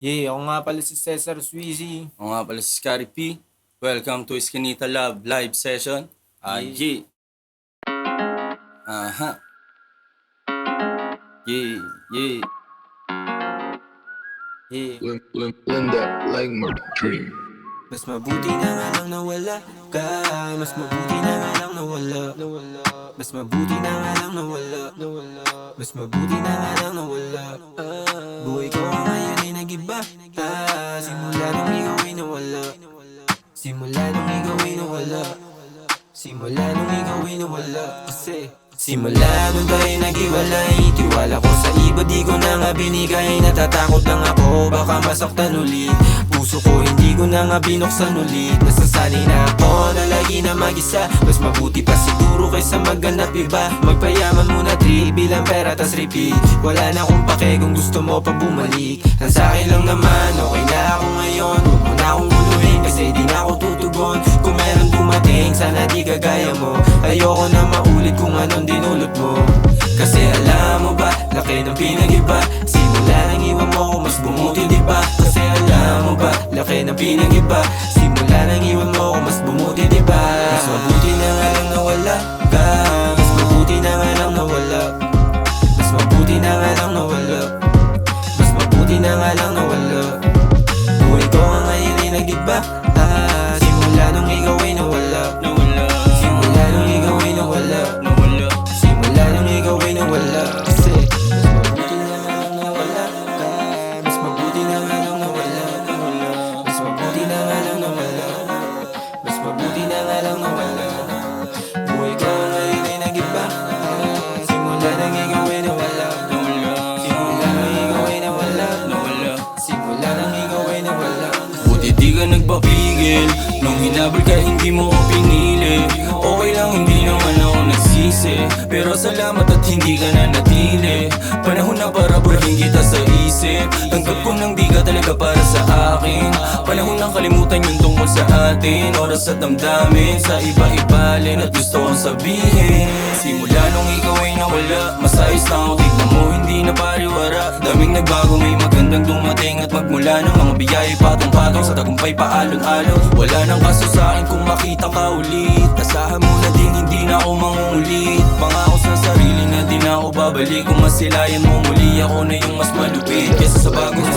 Ako nga pala si Cesar Sweezy. Ako nga pala si Scary P. Welcome to Eskinita Lab live session. Yeah. Aha. Yeah, yeah. Linda like my dream. Mas mabuti na nga lang nawala ka. Mas mabuti na nga lang nawala. Mas mabuti na nga lang nawala. Mas mabuti na nga lang nawala. Buhay ko nga ngayon ay nag-iba. Simula nung ikaw ay nawala. Simula nung ikaw ay nawala. Simula nung ikaw ay nawala. Simula nung tayo nag-iwalay, tiwala ko sa iba di ko na nga binigay. Natatakot lang ako baka masaktan ulit. Puso ko hindi ko na nga binuksan ulit. Nasasanay na ako na lagi na mag-isa. Mas mabuti pa siguro kaysa maghanap iba. Magpayaman muna trip, bilang pera tas repeat. Wala na akong pake kung gusto mo pa bumalik. Ang sa'kin lang naman, okay na ako ngayon. Huwag mo na akong guluhin kasi di na ako tutugon. Kung meron dumating, sana di kagaya mo. Ayoko na maulit kung anong dinulot mo. Kasi alam mo ba, laki ng pinag-iba. Simula nang iwan mo ko, mas bumuti diba? Kasi alam mo ba, laki ng pinag-iba. Simula nang iwan mo ko, mas bumuti diba? Mas mabuti na nga lang nawala ka. Mas mabuti na nga lang nawala. Mas mabuti na nga lang nawala. Mas mabuti na nga lang nawala. Buhay ko nga ngayon ay nag-iba. Simula nung ikaw ay nawala. Simula nung ikaw ay nawala. Simula nung ikaw ay nawala. Kasi mas mabuti na nga lang nawala ka. Mas mabuti na nga lang nawala. Mas mabuti na nga lang nawala. Buhay ko nga ngayon ay nag-iba. Simula nang ikaw ay nawala. Simula nang ikaw ay nawala. Simula nang ikaw ay nawala. Buti di ka nagpapigil. Nung hinabol ka hindi mo ko pinili. Okay lang hindi naman ako nagsisi. Pero salamat at hindi ka na natili. Panahon na para burahin kita sa isip. Tanggap ko nang di ka talaga para sa akin. Panahon ng kalimutan yung tungkol sa atin. Oras at damdamin sa iba-ibalin. At gusto kong sabihin, simula nung ikaw ay nawala, masayos lang ako, tignan mo hindi na pariwara. Daming nagbago, may magandang dumating. At magmula ng mga biyay patong-patong sa tagumpay paalon-alon. Wala nang kaso sa akin kung makita ka ulit. Asahan mo na din hindi na ako mangungulit. Pangako sa sarili na di na ako babalik. Kung masilayan mo muli, ako na yung mas malupit kesa sa bagong